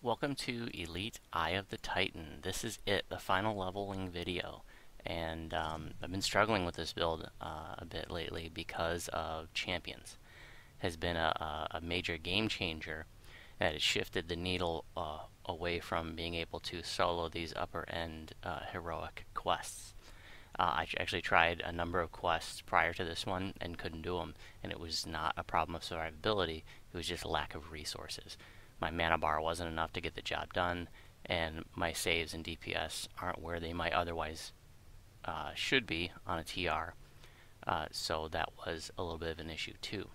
Welcome to Elite Eye of the Titan. This is it, the final leveling video. And I've been struggling with this build a bit lately because of champions. Has been a major game changer that has shifted the needle away from being able to solo these upper end heroic quests. I actually tried a number of quests prior to this one and couldn't do them, and it was not a problem of survivability, it was just lack of resources. My mana bar wasn't enough to get the job done, and my saves and DPS aren't where they might otherwise should be on a TR, so that was a little bit of an issue too.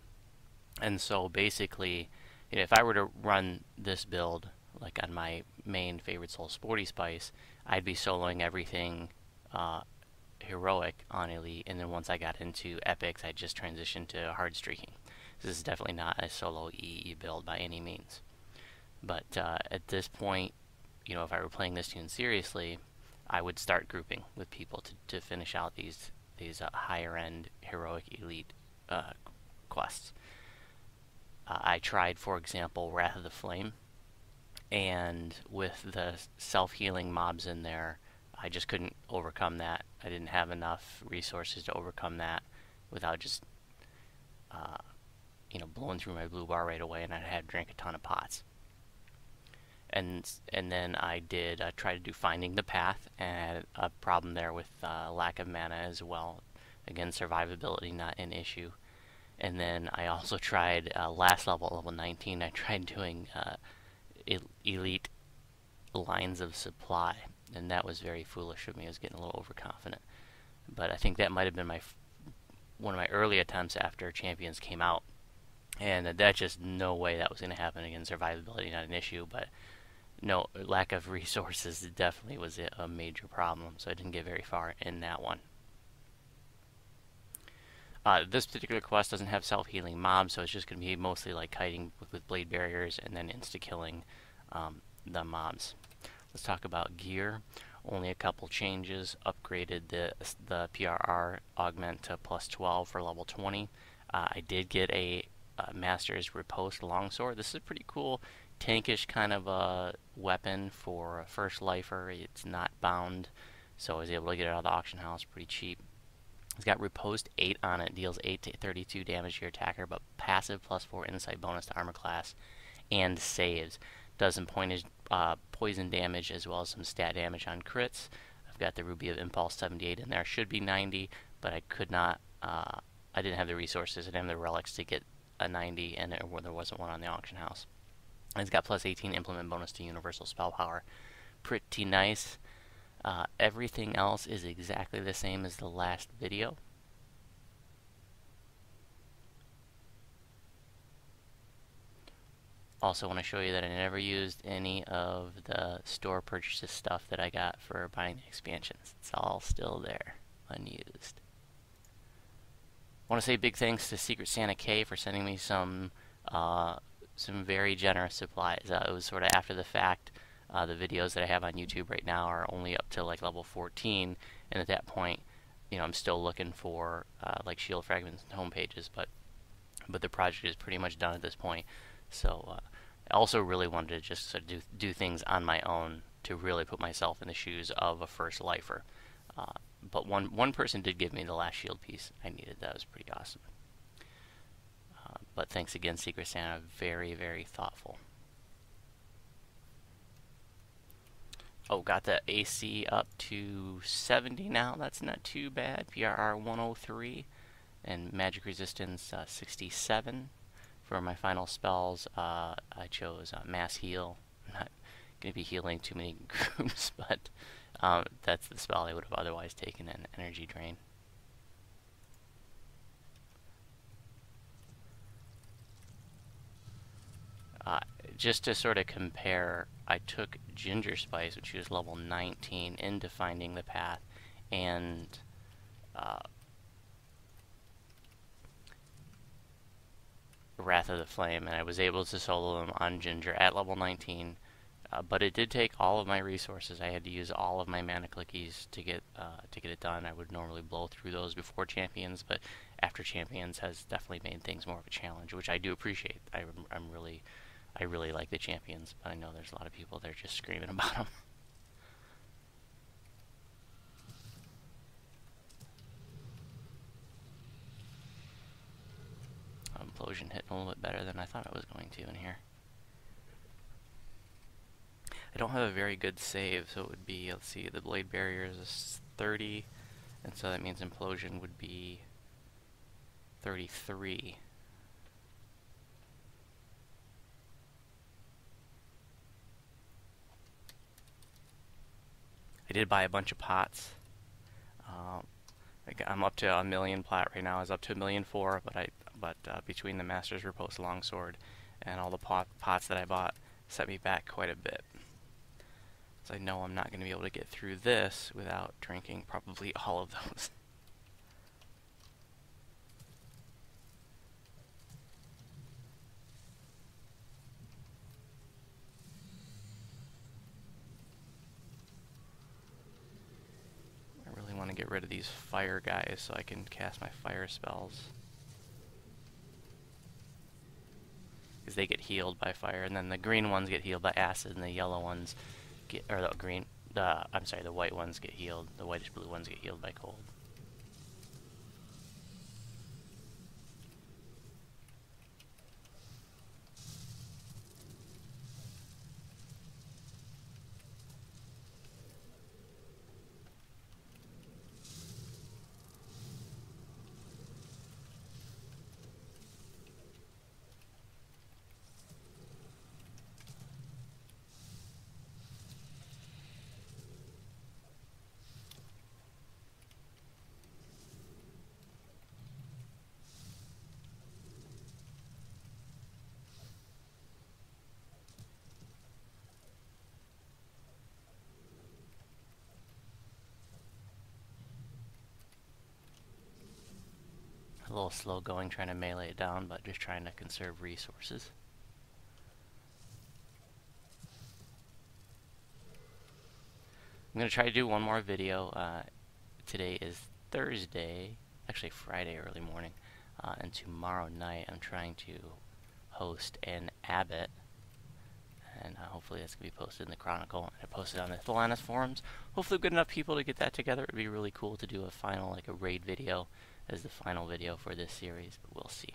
And so basically, if I were to run this build like on my main favorite soul Sporty Spice, I'd be soloing everything heroic on Elite, and then once I got into epics, I'd just transition to hard streaking. This is definitely not a solo EE build by any means. But at this point, if I were playing this tune seriously, I would start grouping with people to finish out these higher end heroic elite quests. I tried, for example, Wrath of the Flame, and with the self-healing mobs in there, I just couldn't overcome that. I didn't have enough resources to overcome that without just blowing through my blue bar right away, and I had drank a ton of pots. And then I did try to do Finding the Path, and had a problem there with lack of mana as well. Again, survivability not an issue. And then I also tried last level 19. I tried doing elite lines of supply, and that was very foolish of me. I was getting a little overconfident. But I think that might have been one of my early attempts after Champions came out, and that's just no way that was going to happen. Again, survivability not an issue, but no, lack of resources definitely was a major problem, so I didn't get very far in that one. This particular quest doesn't have self-healing mobs, so it's just going to be mostly like kiting with blade barriers and then insta-killing the mobs. Let's talk about gear. Only a couple changes. Upgraded the PRR augment to plus 12 for level 20. I did get a Master's Riposte longsword. This is a pretty cool tankish kind of a weapon for a first lifer. It's not bound, so I was able to get it out of the auction house pretty cheap. It's got Riposte 8 on it, deals 8 to 32 damage to your attacker, but passive plus 4 insight bonus to armor class, and saves. Does some poison damage as well as some stat damage on crits. I've got the Ruby of Impulse 78 in there. Should be 90, but I could not, I didn't have the resources, I didn't have the relics to get a 90, and there wasn't one on the auction house. And it's got plus 18 implement bonus to universal spell power. Pretty nice. Everything else is exactly the same as the last video. Also want to show you that I never used any of the store purchases stuff that I got for buying the expansions. It's all still there, unused. I want to say big thanks to Secret Santa K for sending me some very generous supplies. It was sort of after the fact. The videos that I have on YouTube right now are only up to like level 14, and at that point, I'm still looking for like shield fragments and home pages, but the project is pretty much done at this point. So I also really wanted to just sort of do things on my own to really put myself in the shoes of a first lifer. But one person did give me the last shield piece I needed. That was pretty awesome. But thanks again, Secret Santa. Very, very thoughtful. Oh, got the AC up to 70 now. That's not too bad. PRR 103 and magic resistance 67. For my final spells, I chose mass heal. I'm not going to be healing too many groups, but that's the spell I would have otherwise taken, an energy drain. Just to sort of compare, I took Ginger Spice, which was level 19, into Finding the Path, and Wrath of the Flame, and I was able to solo them on Ginger at level 19, but it did take all of my resources. I had to use all of my mana clickies to get it done. I would normally blow through those before Champions, but after Champions has definitely made things more of a challenge, which I do appreciate. I'm really I really like the champions, but I know there's a lot of people that are just screaming about them. Implosion hit a little bit better than I thought it was going to in here. I don't have a very good save, so it would be, let's see, the blade barrier is 30, and so that means implosion would be 33. I did buy a bunch of pots. I'm up to 1,000,000 plat right now. I was up to 1,000,004, but between the Master's Riposte Longsword and all the pots that I bought, set me back quite a bit. So I know I'm not going to be able to get through this without drinking probably all of those. I really want to get rid of these fire guys so I can cast my fire spells. Because they get healed by fire, and then the green ones get healed by acid, and the yellow ones get, or the white ones get healed. The whitish blue ones get healed by cold. A little slow going trying to melee it down, but just trying to conserve resources. I'm going to try to do one more video. Today is Thursday, actually Friday early morning, and tomorrow night I'm trying to host an abbot, and hopefully that's going to be posted in the Chronicle. I posted on the Philanus forums. Hopefully good enough people to get that together. It would be really cool to do a final, like a raid video as the final video for this series, but we'll see.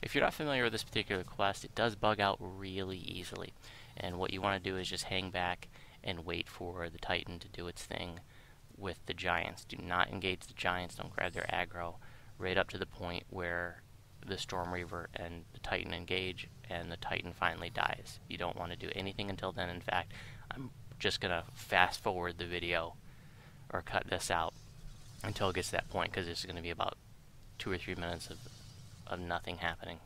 If you're not familiar with this particular quest, it does bug out really easily, and what you want to do is just hang back and wait for the Titan to do its thing with the giants. Do not engage the giants, don't grab their aggro, right up to the point where the Storm Reaver and the Titan engage and the Titan finally dies. You don't want to do anything until then. In fact, I'm just going to fast forward the video or cut this out until it gets to that point, because it's going to be about 2 or 3 minutes of nothing happening.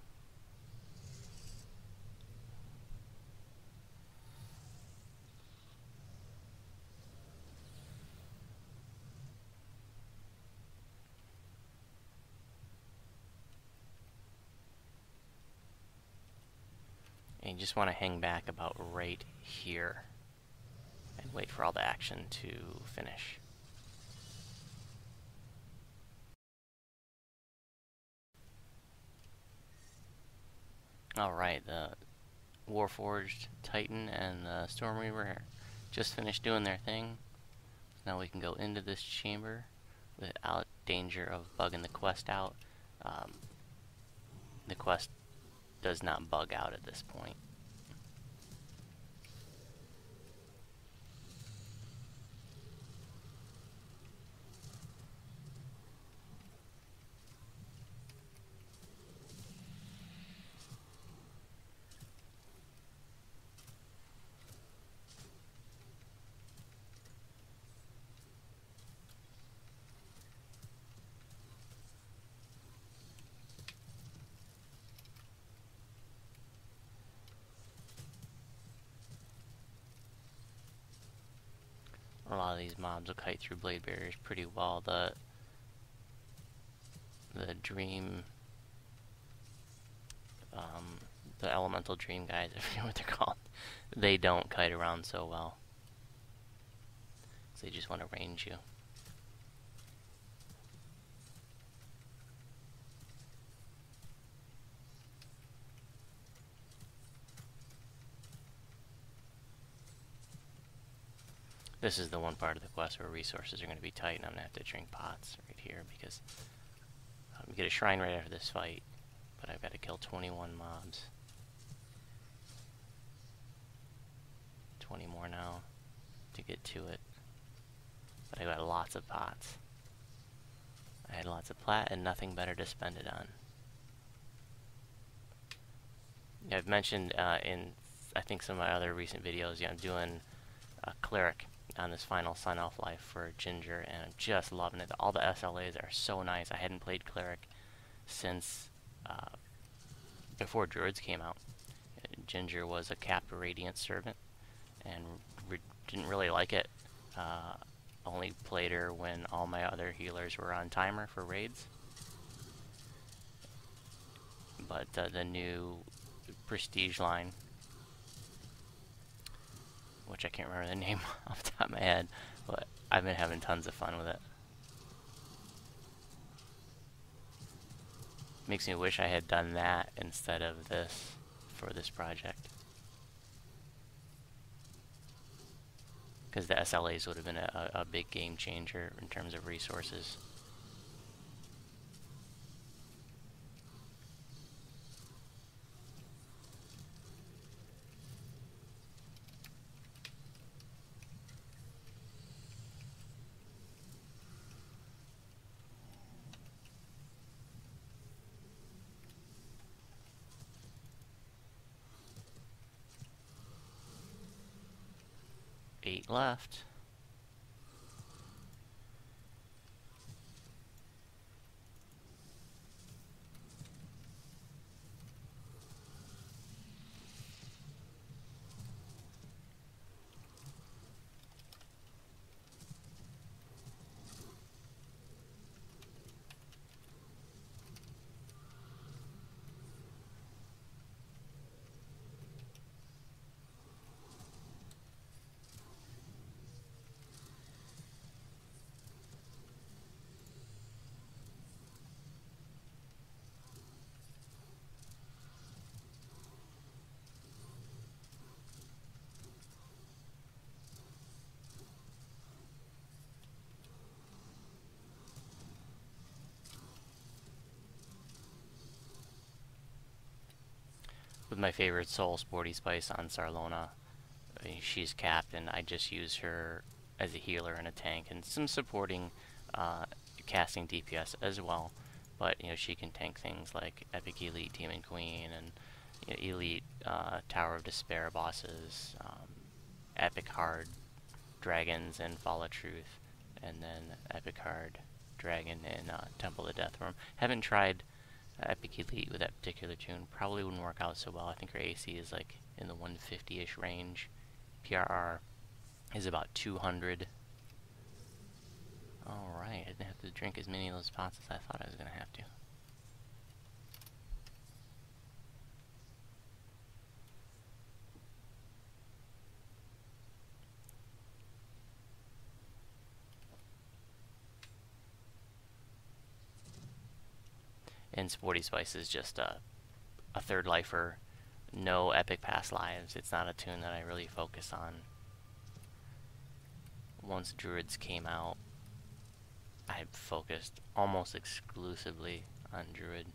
And you just want to hang back about right here and wait for all the action to finish. Alright, the Warforged Titan and the Storm Reaver just finished doing their thing. Now we can go into this chamber without danger of bugging the quest out. The quest does not bug out at this point. A lot of these mobs will kite through blade barriers pretty well. The dream, the elemental dream guys, I forget what they're called. They don't kite around so well. So they just want to range you. This is the one part of the quest where resources are going to be tight, and I'm going to have to drink pots right here because we get a shrine right after this fight, but I've got to kill 21 mobs. 20 more now to get to it. But I got lots of pots. I had lots of plat and nothing better to spend it on. I've mentioned in I think some of my other recent videos, I'm doing a cleric on this final Sun Elf life for Ginger, and I'm just loving it. All the SLAs are so nice. I hadn't played cleric since before Druids came out. Ginger was a capped Radiant Servant, and didn't really like it. Only played her when all my other healers were on timer for raids. But the new Prestige line, which I can't remember the name off the top of my head, but I've been having tons of fun with it. Makes me wish I had done that instead of this for this project, because the SLAs would have been a big game changer in terms of resources. Eight left. With my favorite soul, Sporty Spice, on Sarlona. I mean, she's capped, and I just use her as a healer and a tank, and some supporting casting DPS as well. But she can tank things like Epic Elite Demon Queen and Elite Tower of Despair bosses, Epic Hard Dragons in Fall of Truth, and then Epic Hard Dragon in Temple of Deathworm. Haven't tried Epic Elite with that particular tune. Probably wouldn't work out so well. I think her AC is like in the 150-ish range. PRR is about 200. Alright, I didn't have to drink as many of those pots as I thought I was going to have to. And Sporty Spice is just a third lifer, no epic past lives. It's not a tune that I really focus on. Once Druids came out, I focused almost exclusively on Druid.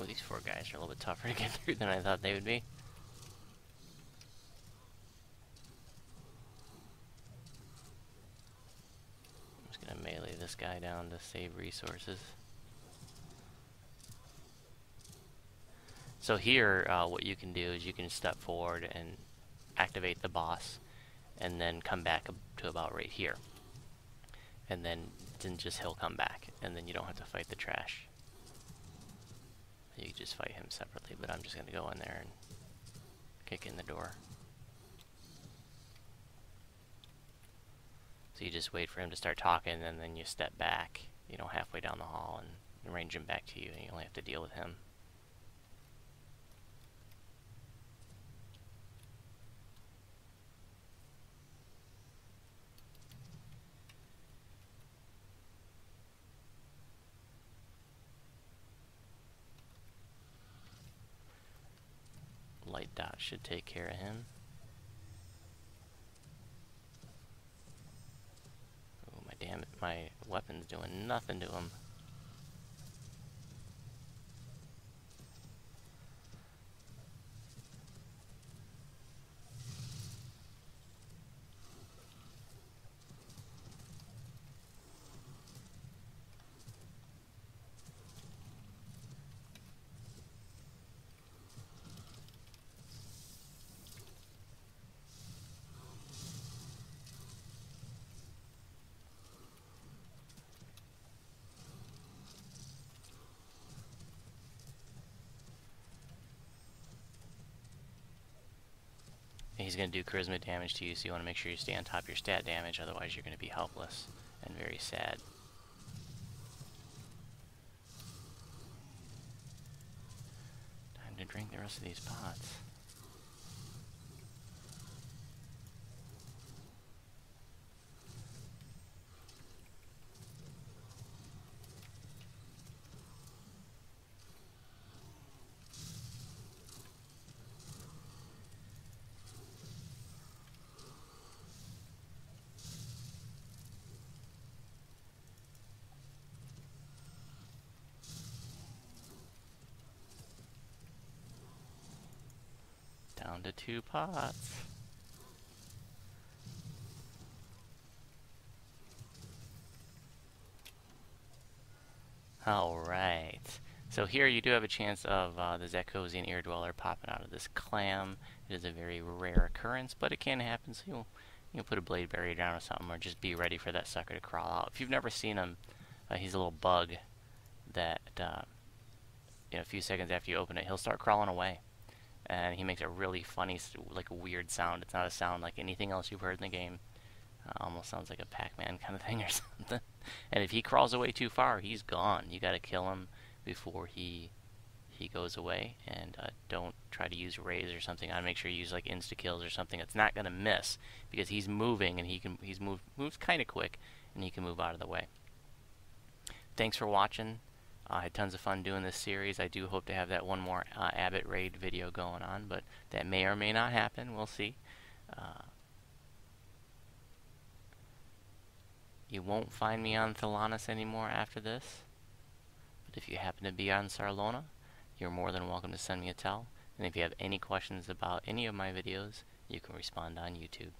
Boy, these 4 guys are a little bit tougher to get through than I thought they would be. I'm just gonna melee this guy down to save resources. So here, what you can do is you can step forward and activate the boss, and then come back to about right here. And then just he'll come back, and then you don't have to fight the trash. You can just fight him separately, but I'm just going to go in there and kick in the door. So you just wait for him to start talking, and then you step back, you know, halfway down the hall and arrange him back to you, and you only have to deal with him. Light dot should take care of him. Oh, my weapon's doing nothing to him. He's going to do charisma damage to you, so you want to make sure you stay on top of your stat damage, otherwise you're going to be helpless and very sad. Time to drink the rest of these pots. Down to 2 pots. Alright. So here you do have a chance of the Zekosian Ear Dweller popping out of this clam. It is a very rare occurrence, but it can happen, so you'll put a blade barrier down or something, or just be ready for that sucker to crawl out. If you've never seen him, he's a little bug that you know, a few seconds after you open it, he'll start crawling away. And he makes a really funny, like a weird sound. It's not a sound like anything else you've heard in the game. Almost sounds like a Pac-Man kind of thing or something. And if he crawls away too far, he's gone. You got to kill him before he goes away. And don't try to use rays or something. I'd make sure you use like insta kills or something. It's not gonna miss because he's moving and moves kind of quick, and he can move out of the way. Thanks for watching. I had tons of fun doing this series. I do hope to have that one more Abbott raid video going on, but that may or may not happen. We'll see. You won't find me on Thelanis anymore after this, but if you happen to be on Sarlona, you're more than welcome to send me a tell. And if you have any questions about any of my videos, you can respond on YouTube.